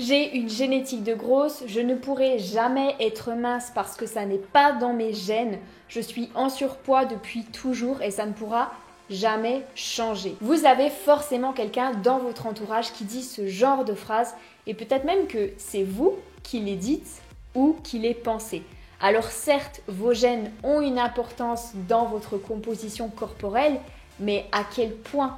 J'ai une génétique de grosse, je ne pourrai jamais être mince parce que ça n'est pas dans mes gènes. Je suis en surpoids depuis toujours et ça ne pourra jamais changer. Vous avez forcément quelqu'un dans votre entourage qui dit ce genre de phrase et peut-être même que c'est vous qui les dites ou qui les pensez. Alors certes, vos gènes ont une importance dans votre composition corporelle, mais à quel point ?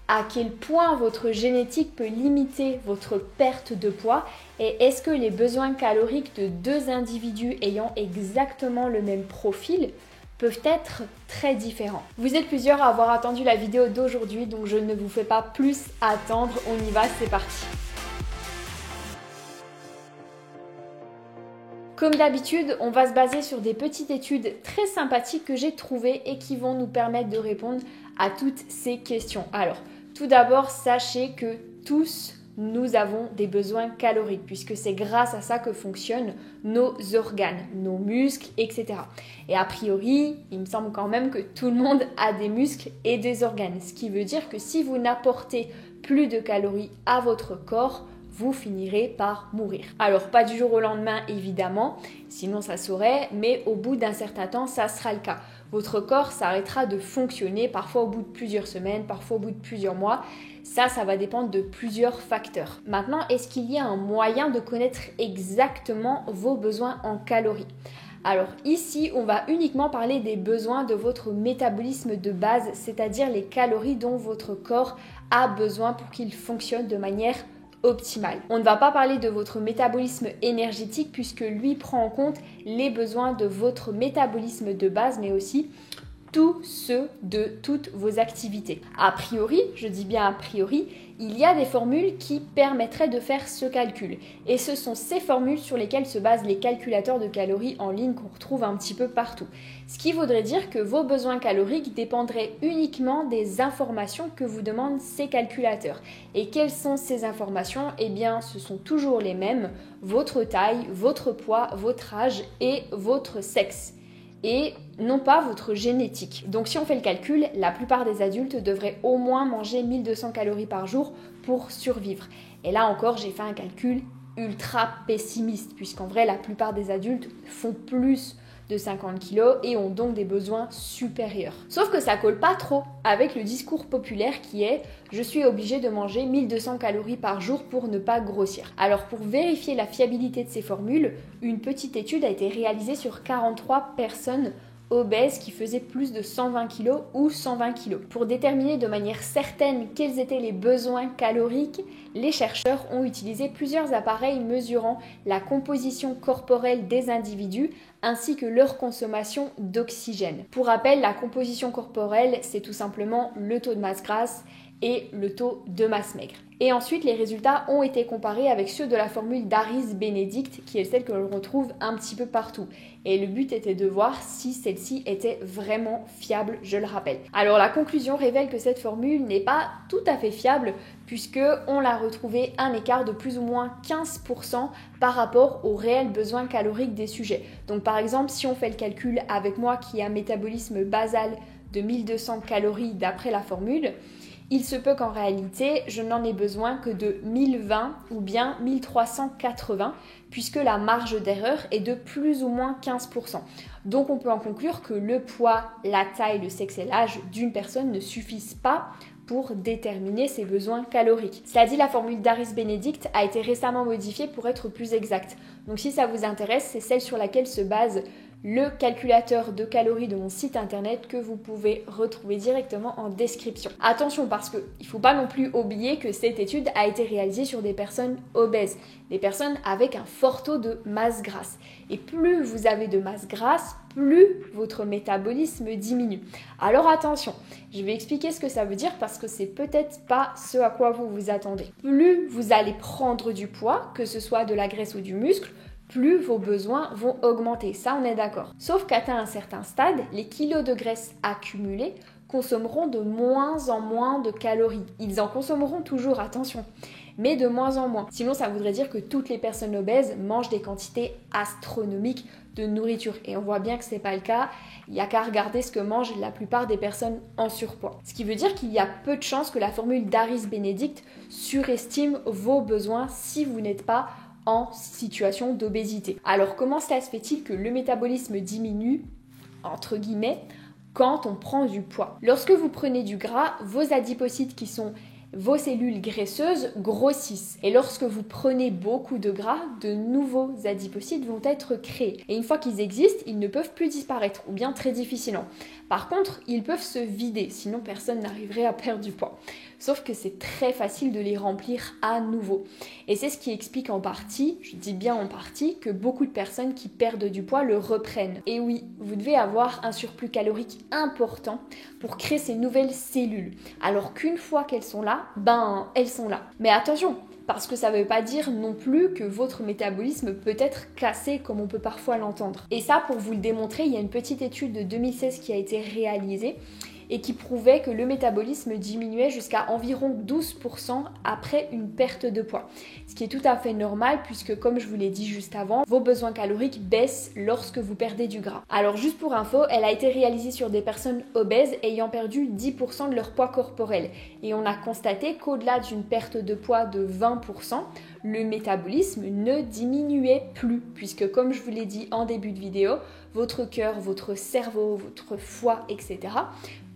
À quel point votre génétique peut limiter votre perte de poids et est-ce que les besoins caloriques de deux individus ayant exactement le même profil peuvent être très différents. Vous êtes plusieurs à avoir attendu la vidéo d'aujourd'hui, donc je ne vous fais pas plus attendre, on y va, c'est parti. Comme d'habitude, on va se baser sur des petites études très sympathiques que j'ai trouvées et qui vont nous permettre de répondre à toutes ces questions. Alors, tout d'abord, sachez que tous nous avons des besoins caloriques puisque c'est grâce à ça que fonctionnent nos organes, nos muscles, etc. Et a priori, il me semble quand même que tout le monde a des muscles et des organes. Ce qui veut dire que si vous n'apportez plus de calories à votre corps, vous finirez par mourir. Alors pas du jour au lendemain évidemment, sinon ça saurait, mais au bout d'un certain temps, ça sera le cas. Votre corps s'arrêtera de fonctionner, parfois au bout de plusieurs semaines, parfois au bout de plusieurs mois. Ça va dépendre de plusieurs facteurs. Maintenant, est-ce qu'il y a un moyen de connaître exactement vos besoins en calories ? Alors ici, on va uniquement parler des besoins de votre métabolisme de base, c'est-à-dire les calories dont votre corps a besoin pour qu'il fonctionne de manière optimale. On ne va pas parler de votre métabolisme énergétique puisque lui prend en compte les besoins de votre métabolisme de base mais aussi tous ceux de toutes vos activités. A priori, je dis bien a priori, il y a des formules qui permettraient de faire ce calcul. Et ce sont ces formules sur lesquelles se basent les calculateurs de calories en ligne qu'on retrouve un petit peu partout. Ce qui voudrait dire que vos besoins caloriques dépendraient uniquement des informations que vous demandent ces calculateurs. Et quelles sont ces informations ? Eh bien, ce sont toujours les mêmes, votre taille, votre poids, votre âge et votre sexe. Et non pas votre génétique. Donc si on fait le calcul, la plupart des adultes devraient au moins manger 1200 calories par jour pour survivre. Et là encore, j'ai fait un calcul ultra pessimiste, puisqu'en vrai, la plupart des adultes font plus de 50 kilos et ont donc des besoins supérieurs. Sauf que ça colle pas trop avec le discours populaire qui est « je suis obligé de manger 1200 calories par jour pour ne pas grossir ». Alors pour vérifier la fiabilité de ces formules, une petite étude a été réalisée sur 43 personnes obèses qui faisaient plus de 120 kg ou 120 kg. Pour déterminer de manière certaine quels étaient les besoins caloriques, les chercheurs ont utilisé plusieurs appareils mesurant la composition corporelle des individus ainsi que leur consommation d'oxygène. Pour rappel, la composition corporelle, c'est tout simplement le taux de masse grasse et le taux de masse maigre. Et ensuite, les résultats ont été comparés avec ceux de la formule d'Harris-Benedict, qui est celle que l'on retrouve un petit peu partout. Et le but était de voir si celle-ci était vraiment fiable, je le rappelle. Alors la conclusion révèle que cette formule n'est pas tout à fait fiable, puisqu'on l'a retrouvé un écart de plus ou moins 15% par rapport aux réels besoins caloriques des sujets. Donc par exemple, si on fait le calcul avec moi qui ai un métabolisme basal de 1200 calories d'après la formule, il se peut qu'en réalité, je n'en ai besoin que de 1020 ou bien 1380, puisque la marge d'erreur est de plus ou moins 15%. Donc on peut en conclure que le poids, la taille, le sexe et l'âge d'une personne ne suffisent pas pour déterminer ses besoins caloriques. Cela dit, la formule d'Harris-Benedict a été récemment modifiée pour être plus exacte. Donc si ça vous intéresse, c'est celle sur laquelle se base le calculateur de calories de mon site internet que vous pouvez retrouver directement en description. Attention parce qu'il ne faut pas non plus oublier que cette étude a été réalisée sur des personnes obèses, des personnes avec un fort taux de masse grasse. Et plus vous avez de masse grasse, plus votre métabolisme diminue. Alors attention, je vais expliquer ce que ça veut dire parce que c'est peut-être pas ce à quoi vous vous attendez. Plus vous allez prendre du poids, que ce soit de la graisse ou du muscle, plus vos besoins vont augmenter, ça on est d'accord. Sauf qu'atteint un certain stade, les kilos de graisse accumulés consommeront de moins en moins de calories. Ils en consommeront toujours, attention, mais de moins en moins. Sinon, ça voudrait dire que toutes les personnes obèses mangent des quantités astronomiques de nourriture. Et on voit bien que ce n'est pas le cas. Il n'y a qu'à regarder ce que mangent la plupart des personnes en surpoids. Ce qui veut dire qu'il y a peu de chances que la formule d'Harris Benedict surestime vos besoins si vous n'êtes pas en situation d'obésité. Alors comment cela se fait-il que le métabolisme diminue, entre guillemets, quand on prend du poids? Lorsque vous prenez du gras, vos adipocytes qui sont vos cellules graisseuses grossissent. Et lorsque vous prenez beaucoup de gras, de nouveaux adipocytes vont être créés. Et une fois qu'ils existent, ils ne peuvent plus disparaître, ou bien très difficilement. Par contre, ils peuvent se vider, sinon personne n'arriverait à perdre du poids. Sauf que c'est très facile de les remplir à nouveau. Et c'est ce qui explique en partie, je dis bien en partie, que beaucoup de personnes qui perdent du poids le reprennent. Et oui, vous devez avoir un surplus calorique important pour créer ces nouvelles cellules. Alors qu'une fois qu'elles sont là, elles sont là. Mais attention, parce que ça ne veut pas dire non plus que votre métabolisme peut être cassé comme on peut parfois l'entendre. Et ça, pour vous le démontrer, il y a une petite étude de 2016 qui a été réalisée et qui prouvait que le métabolisme diminuait jusqu'à environ 12% après une perte de poids. Ce qui est tout à fait normal puisque, comme je vous l'ai dit juste avant, vos besoins caloriques baissent lorsque vous perdez du gras. Alors juste pour info, elle a été réalisée sur des personnes obèses ayant perdu 10% de leur poids corporel. Et on a constaté qu'au-delà d'une perte de poids de 20%, le métabolisme ne diminuait plus puisque, comme je vous l'ai dit en début de vidéo, votre cœur, votre cerveau, votre foie, etc.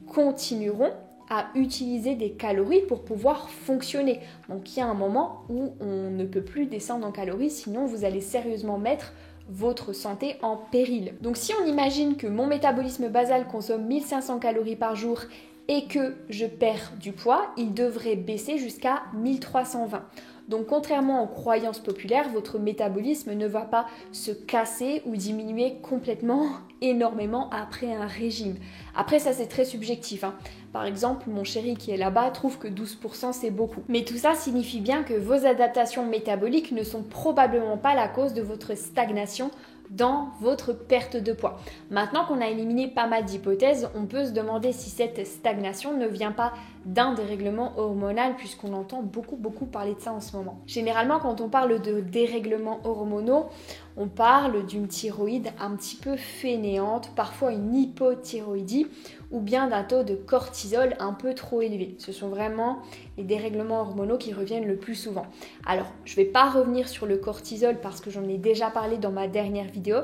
continueront à utiliser des calories pour pouvoir fonctionner. Donc il y a un moment où on ne peut plus descendre en calories, sinon vous allez sérieusement mettre votre santé en péril. Donc si on imagine que mon métabolisme basal consomme 1500 calories par jour et que je perds du poids, il devrait baisser jusqu'à 1320. Donc contrairement aux croyances populaires, votre métabolisme ne va pas se casser ou diminuer complètement énormément après un régime. Après ça c'est très subjectif. Par exemple, mon chéri qui est là-bas trouve que 12% c'est beaucoup. Mais tout ça signifie bien que vos adaptations métaboliques ne sont probablement pas la cause de votre stagnation dans votre perte de poids. Maintenant qu'on a éliminé pas mal d'hypothèses, on peut se demander si cette stagnation ne vient pas d'un dérèglement hormonal puisqu'on entend beaucoup parler de ça en ce moment. Généralement, quand on parle de dérèglements hormonaux, on parle d'une thyroïde un petit peu fainéante, parfois une hypothyroïdie ou bien d'un taux de cortisol un peu trop élevé. Ce sont vraiment les dérèglements hormonaux qui reviennent le plus souvent. Alors, je ne vais pas revenir sur le cortisol parce que j'en ai déjà parlé dans ma dernière vidéo,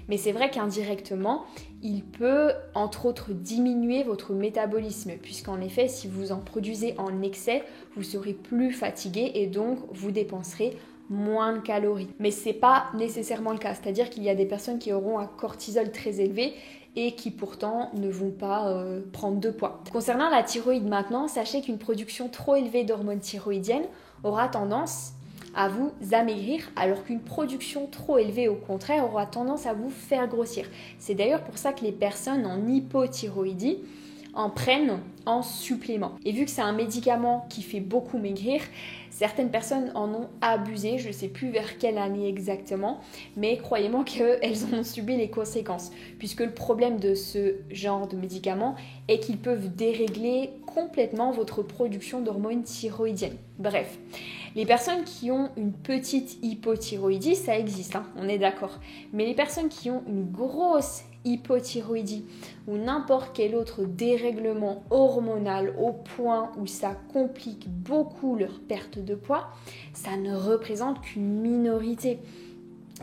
mais c'est vrai qu'indirectement, il peut entre autres diminuer votre métabolisme puisqu'en effet, si vous en produisez en excès, vous serez plus fatigué et donc vous dépenserez moins de calories. Mais ce n'est pas nécessairement le cas, c'est-à-dire qu'il y a des personnes qui auront un cortisol très élevé et qui pourtant ne vont pas prendre de poids. Concernant la thyroïde maintenant, sachez qu'une production trop élevée d'hormones thyroïdiennes aura tendance à vous amaigrir, alors qu'une production trop élevée, au contraire, aura tendance à vous faire grossir. C'est d'ailleurs pour ça que les personnes en hypothyroïdie en prennent en supplément. Et vu que c'est un médicament qui fait beaucoup maigrir, certaines personnes en ont abusé, je ne sais plus vers quelle année exactement, mais croyez-moi qu'elles en ont subi les conséquences, puisque le problème de ce genre de médicaments est qu'ils peuvent dérégler complètement votre production d'hormones thyroïdiennes. Bref, les personnes qui ont une petite hypothyroïdie, ça existe, on est d'accord, mais les personnes qui ont une grosse hypothyroïdie ou n'importe quel autre dérèglement hormonal au point où ça complique beaucoup leur perte de poids, ça ne représente qu'une minorité.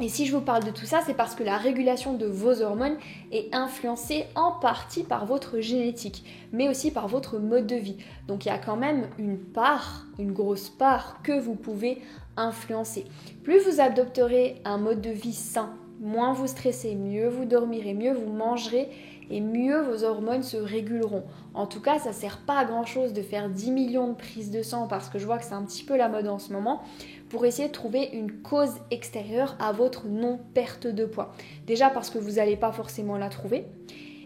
Et si je vous parle de tout ça, c'est parce que la régulation de vos hormones est influencée en partie par votre génétique, mais aussi par votre mode de vie. Donc il y a quand même une grosse part que vous pouvez influencer. Plus vous adopterez un mode de vie sain, moins vous stressez, mieux vous dormirez, mieux vous mangerez et mieux vos hormones se réguleront. En tout cas, ça ne sert pas à grand chose de faire 10 millions de prises de sang parce que je vois que c'est un petit peu la mode en ce moment pour essayer de trouver une cause extérieure à votre non-perte de poids. Déjà parce que vous n'allez pas forcément la trouver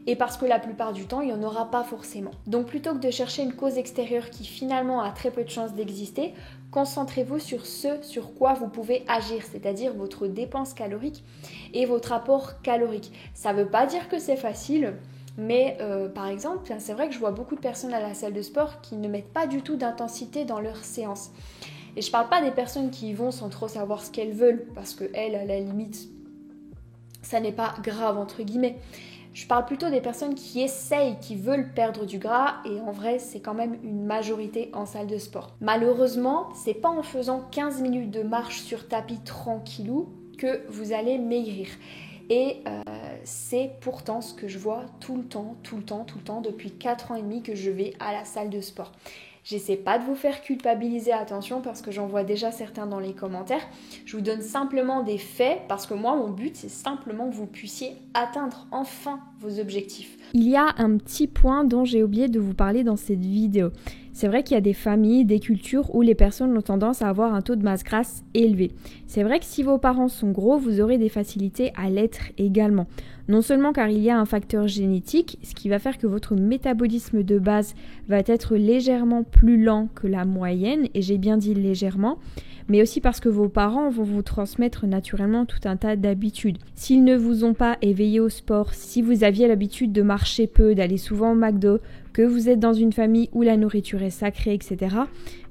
et parce que la plupart du temps, il n'y en aura pas forcément. Donc plutôt que de chercher une cause extérieure qui finalement a très peu de chances d'exister, concentrez-vous sur ce sur quoi vous pouvez agir, c'est-à-dire votre dépense calorique et votre apport calorique. Ça ne veut pas dire que c'est facile, mais par exemple, c'est vrai que je vois beaucoup de personnes à la salle de sport qui ne mettent pas du tout d'intensité dans leurs séances. Et je parle pas des personnes qui y vont sans trop savoir ce qu'elles veulent, parce que elles, à la limite, ça n'est pas grave entre guillemets. Je parle plutôt des personnes qui essayent, qui veulent perdre du gras, et en vrai, c'est quand même une majorité en salle de sport. Malheureusement, c'est pas en faisant 15 minutes de marche sur tapis tranquillou que vous allez maigrir. Et c'est pourtant ce que je vois tout le temps, depuis 4 ans et demi que je vais à la salle de sport. J'essaie pas de vous faire culpabiliser, attention, parce que j'en vois déjà certains dans les commentaires. Je vous donne simplement des faits, parce que moi, mon but, c'est simplement que vous puissiez atteindre enfin vos objectifs. Il y a un petit point dont j'ai oublié de vous parler dans cette vidéo. C'est vrai qu'il y a des familles, des cultures où les personnes ont tendance à avoir un taux de masse grasse élevé. C'est vrai que si vos parents sont gros, vous aurez des facilités à l'être également. Non seulement car il y a un facteur génétique, ce qui va faire que votre métabolisme de base va être légèrement plus lent que la moyenne, et j'ai bien dit légèrement, mais aussi parce que vos parents vont vous transmettre naturellement tout un tas d'habitudes. S'ils ne vous ont pas éveillé au sport, si vous aviez l'habitude de marcher peu, d'aller souvent au McDo, que vous êtes dans une famille où la nourriture est sacrée, etc.,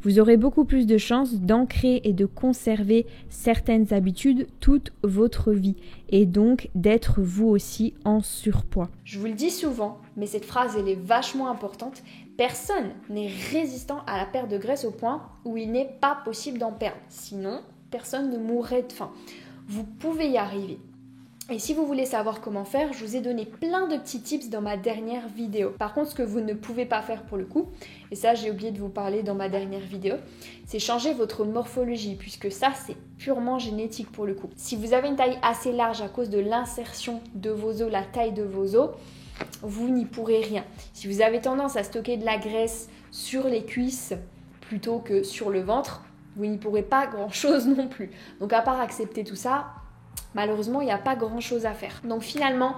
vous aurez beaucoup plus de chances d'ancrer et de conserver certaines habitudes toute votre vie, et donc d'être vous aussi en surpoids. Je vous le dis souvent, mais cette phrase elle est vachement importante. Personne n'est résistant à la perte de graisse au point où il n'est pas possible d'en perdre. Sinon, personne ne mourrait de faim. Vous pouvez y arriver. Et si vous voulez savoir comment faire, je vous ai donné plein de petits tips dans ma dernière vidéo. Par contre, ce que vous ne pouvez pas faire pour le coup, et ça j'ai oublié de vous parler dans ma dernière vidéo, c'est changer votre morphologie, puisque ça c'est purement génétique pour le coup. Si vous avez une taille assez large à cause de l'insertion de vos os, la taille de vos os, vous n'y pourrez rien. Si vous avez tendance à stocker de la graisse sur les cuisses plutôt que sur le ventre, vous n'y pourrez pas grand chose non plus. Donc à part accepter tout ça, malheureusement, il n'y a pas grand-chose à faire. Donc finalement,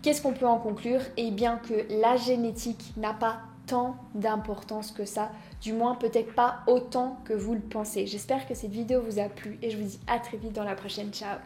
qu'est-ce qu'on peut en conclure? Eh bien que la génétique n'a pas tant d'importance que ça, du moins peut-être pas autant que vous le pensez. J'espère que cette vidéo vous a plu et je vous dis à très vite dans la prochaine. Ciao!